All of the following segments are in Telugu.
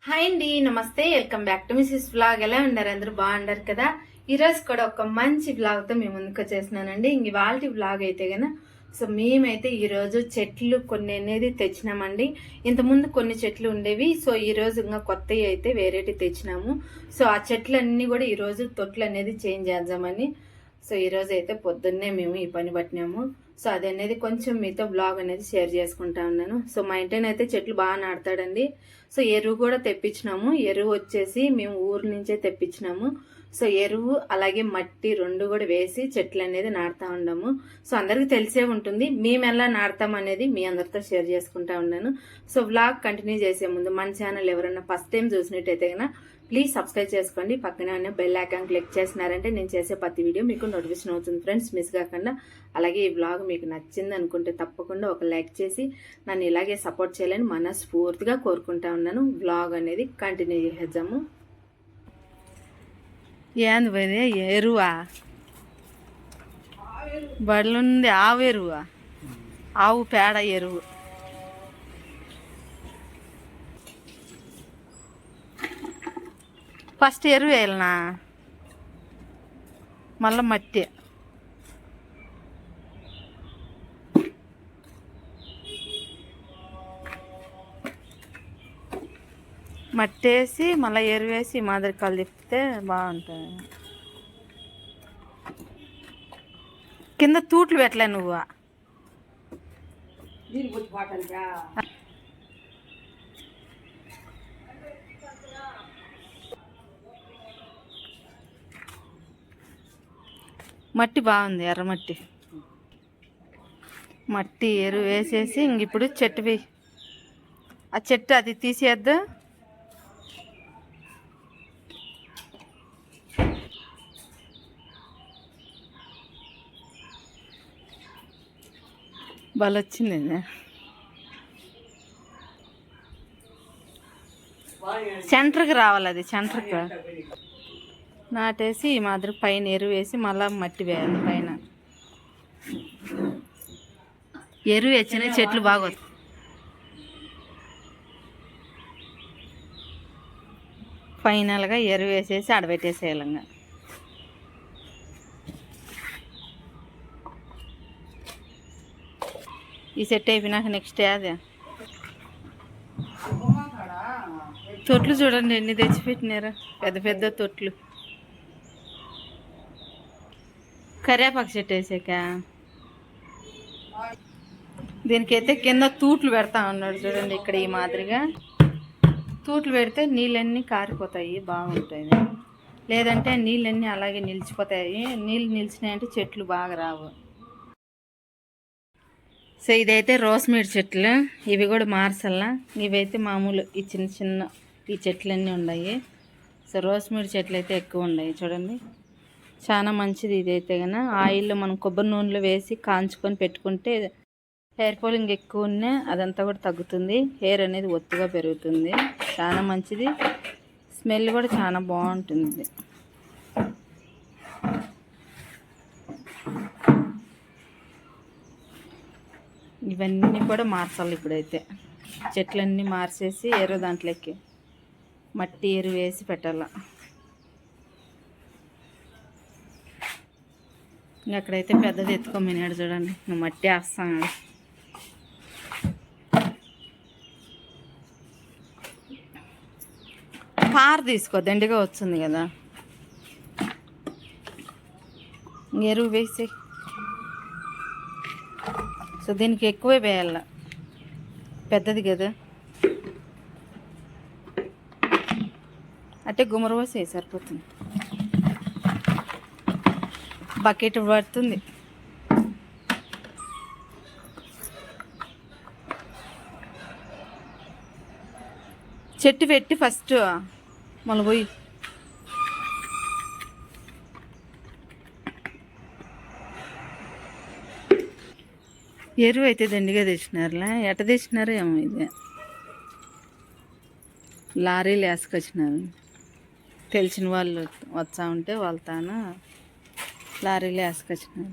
హాయ్ అండి, నమస్తే. Welcome back to Mrs vlog. ఎలా ఉన్నారు? అందరూ బాగుండారు కదా. ఈరోజు కూడా ఒక మంచి వ్లాగ్ తో మేము ముందుకు వచ్చేసినానండి. ఇవాళ వ్లాగ్ అయితే గన మేమైతే ఈరోజు చెట్లు కొన్ని అనేది తెచ్చినామండి. ఇంతకుముందు కొన్ని చెట్లు ఉండేవి. ఈ రోజు ఇంకా కొత్తవి అయితే వేరేటి తెచ్చినాము. ఆ చెట్లన్నీ కూడా ఈరోజు తొట్లు అనేది చేంజ్ చేద్దామని ఈ రోజు అయితే పొద్దున్నే మేము ఈ పని పట్టినాము. అది అనేది కొంచెం మీతో బ్లాగ్ అనేది షేర్ చేసుకుంటా ఉన్నాను. మా ఇంటినైతే చెట్లు బాగా నాటుతాడండి. ఎరువు కూడా తెప్పించినాము. ఎరువు వచ్చేసి మేము ఊరు నుంచే తెప్పించినాము. ఎరువు అలాగే మట్టి రెండు కూడా వేసి చెట్లు అనేది నాటుతా ఉన్నాము. అందరికి తెలిసే ఉంటుంది మేము ఎలా నాటుతాం అనేది మీ అందరితో షేర్ చేసుకుంటా ఉన్నాను. వ్లాగ్ కంటిన్యూ చేసే ముందు మన ఛానల్ ఎవరైనా ఫస్ట్ టైం చూసినట్టయితే కన్నా ప్లీజ్ సబ్స్క్రైబ్ చేసుకోండి. పక్కనే ఉన్న బెల్ ఐకాన్ క్లిక్ చేసినారంటే నేను చేసే ప్రతి వీడియో మీకు నోటిఫికేషన్ అవుతుంది ఫ్రెండ్స్, మిస్ కాకుండా. అలాగే ఈ వ్లాగ్ మీకు నచ్చింది అనుకుంటే తప్పకుండా ఒక లైక్ చేసి నన్ను ఇలాగే సపోర్ట్ చేయాలని మనస్ఫూర్తిగా కోరుకుంటా ఉన్నాను. వ్లాగ్ అనేది కంటిన్యూ చేద్దాము. ఏంది పోయింది? ఎరువా బడులుంది? ఆవు ఎరువా? ఆవు పేడ ఎరువు. ఫస్ట్ ఎరువు వేయాలనా? మళ్ళీ మట్టి. మట్టి వేసి మళ్ళీ ఎరువు వేసి మాదిరి కలిపితే బాగుంటుంది. కింద తూట్లు పెట్టలే నువ్వు? మట్టి బాగుంది, ఎర్రమట్టి. మట్టి ఎరువు వేసేసి ఇంక ఇప్పుడు చెట్టు వేయి. ఆ చెట్టు అది తీసేద్దు. వచ్చింది సెంటర్కి రావాలి. అది సెంటర్కి నాటేసి ఈ మాదిరి పైన ఎరువు వేసి మళ్ళీ మట్టి వేయాలి. పైన ఎరువు వేసిన చెట్లు బాగా వస్తాయి. ఫైనల్గా ఎరువు వేసేసి ఆడబెట్టేసేయాలంగా. ఈ సెట్ అయిపోయినాక నెక్స్ట్ అదే తొట్లు చూడండి ఎన్ని తెచ్చిపెట్టినారు, పెద్ద పెద్ద తొట్లు. కరివేపాకు చెట్టు వేసాక దీనికైతే కింద తూట్లు పెడతా ఉన్నాడు చూడండి. ఇక్కడ ఈ మాదిరిగా తూట్లు పెడితే నీళ్ళన్నీ కారిపోతాయి, బాగుంటుంది. లేదంటే నీళ్ళన్నీ అలాగే నిలిచిపోతాయి. నీళ్ళు నిలిచినాయంటే చెట్లు బాగా రావు. ఇదైతే రోస్మేడ్ చెట్లు. ఇవి కూడా మార్సల్లా. ఇవైతే మామూలు ఈ చిన్న చిన్న ఈ చెట్లన్నీ ఉన్నాయి. రోస్మేడ్ చెట్లు అయితే ఎక్కువ ఉన్నాయి చూడండి. చాలా మంచిది ఇదైతే కన్నా. ఆయిల్లో మనం కొబ్బరి నూనెలో వేసి కాంచుకొని పెట్టుకుంటే హెయిర్ ఫాలింగ్ ఎక్కువ ఉన్నా అదంతా కూడా తగ్గుతుంది. హెయిర్ అనేది ఒత్తుగా పెరుగుతుంది. చాలా మంచిది. స్మెల్ కూడా చాలా బాగుంటుంది. ఇవన్నీ కూడా మార్చాలి. ఇప్పుడైతే చెట్లన్నీ మార్చేసి ఎరువు దాంట్లోకి మట్టి ఎరువు వేసి పెట్టాల. అక్కడైతే పెద్దది ఎత్తుకోమన్నాడు చూడండి. మట్టి వేస్తాను. పార తీసుకో, దండిగా వచ్చింది కదా. ఎరువు వేసి దీనికి ఎక్కువే వేయాల, పెద్దది కదా. అంటే గుమ్మర పోసి సరిపోతుంది. బకెట్ పడుతుంది. చెట్టు పెట్టి ఫస్ట్ మళ్ళీ పోయి ఎరువు అయితే దండిగా తెచ్చినారులే. ఎట తెచ్చినారో ఏమో. ఇది లారీలు వేసుకొచ్చినారు. తెలిసిన వాళ్ళు వచ్చా ఉంటే వాళ్ళతాను లారీలు వేసుకొచ్చినారు.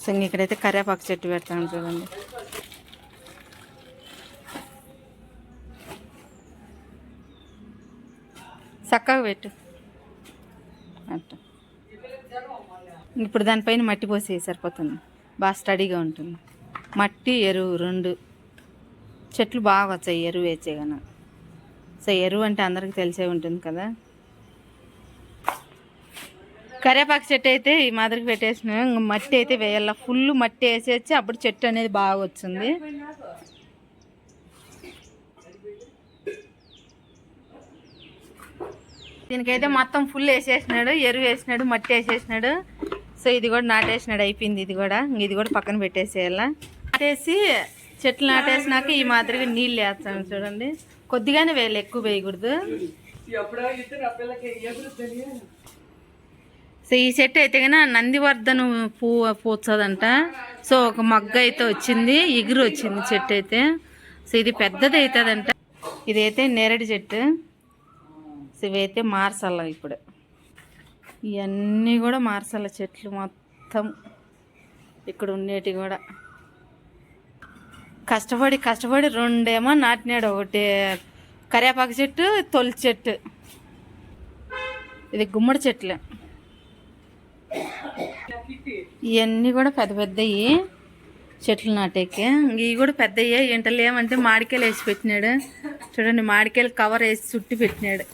సో ఇక్కడైతే కరివేపాకు చెట్టు పెడతాను చూడండి. చక్కగా పెట్టు అట్ట. ఇప్పుడు దానిపైన మట్టి పోసి సరిపోతుంది, బాగా స్టడీగా ఉంటుంది. మట్టి ఎరువు రెండు, చెట్లు బాగా వచ్చాయి ఎరువు వేసే కన్నా. సో ఎరువు అంటే అందరికి తెలిసే ఉంటుంది కదా. కరివేపాకు చెట్టు అయితే ఈ మాదిరికి పెట్టేసిన, మట్టి అయితే వేయాల, ఫుల్ మట్టి వేసేసి అప్పుడు చెట్టు అనేది బాగా వచ్చింది. దీనికైతే మొత్తం ఫుల్ వేసేసినాడు, ఎరువు వేసినాడు, మట్టి వేసేసినాడు. సో ఇది కూడా నాటేసినాడు, అయిపోయింది. ఇది కూడా పక్కన పెట్టేసేయాల. నాటేసి చెట్లు నాటేసినాక ఈ మాదిరిగా నీళ్ళు వేస్తాను చూడండి. కొద్దిగానే వేయాలి, ఎక్కువ వేయకూడదు. సో ఈ చెట్టు అయితే కన్నా నందివర్ధనం పువ్వు పూచదంట. సో ఒక మగ్గ అయితే వచ్చింది, ఎగురు వచ్చింది చెట్టు అయితే. సో ఇది పెద్దది అవుతుందంట. ఇదైతే నేరేడు చెట్టు. సో ఇవైతే మార్చాల ఇప్పుడు, ఇవన్నీ కూడా మార్చాల చెట్లు మొత్తం. ఇక్కడ ఉండేటివి కూడా కష్టపడి రెండేమో నాటినాడు. ఒకటి కరివేపాకు చెట్టు, తొలి చెట్టు, ఇది గుమ్మడి చెట్లు. ఇవన్నీ కూడా పెద్దవి చెట్లు నాటేకే. ఇవి కూడా పెద్దయ్యే. ఎంటలు ఏమంటే మామిడికాయలు వేసి పెట్టినాడు చూడండి, మామిడికాయలు కవర్ వేసి చుట్టి పెట్టినాడు.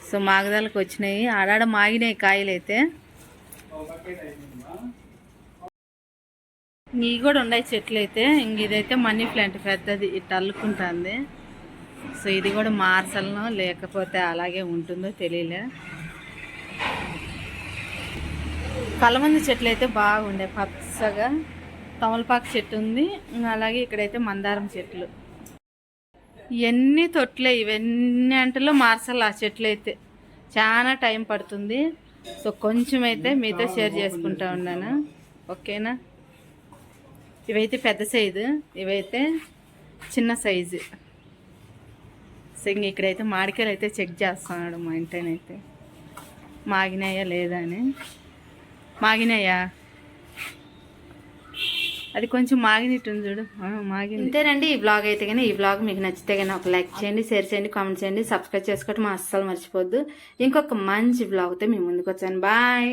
సో మాగదాలకు వచ్చినాయి, ఆడాడ మాగినాయి కాయలు అయితే. ఇవి కూడా ఉన్నాయి చెట్లు అయితే. ఇంక ఇదైతే మనీ ప్లాంట్ పెద్దది, ఇట్లా అల్లుకుంటుంది. సో ఇది కూడా మార్చలను లేకపోతే అలాగే ఉంటుందో తెలియలే. కలమంది చెట్లు అయితే బాగుండే పచ్చగా. తమలపాకు చెట్టు ఉంది, అలాగే ఇక్కడైతే మందారం చెట్లు. ఇవన్నీ తొట్లే, ఇవన్నీ అంటలో మార్చాలి. ఆ చెట్లు అయితే చాలా టైం పడుతుంది. సో కొంచెం అయితే మీతో షేర్ చేసుకుంటా ఉన్నాను, ఓకేనా. ఇవైతే పెద్ద సైజు, ఇవైతే చిన్న సైజు. సో ఇంక ఇక్కడైతే మామిడికాయలు అయితే చెక్ చేస్తున్నాడు మా ఇంటైనైతే, మాగినాయా లేదా అని. మాగినాయా, అది కొంచెం మాగినట్టుంది చూడు, మాగింది. ఇంతేనండి ఈ బ్లాగ్ అయితే. కానీ ఈ బ్లాగ్ మీకు నచ్చితే కానీ ఒక లైక్ చేయండి, షేర్ చేయండి, కామెంట్ చేయండి, సబ్స్క్రైబ్ చేసుకోవటం అస్సలు మర్చిపోద్దు. ఇంకొక మంచి బ్లాగ్తో మీ ముందుకు వచ్చాను. బాయ్.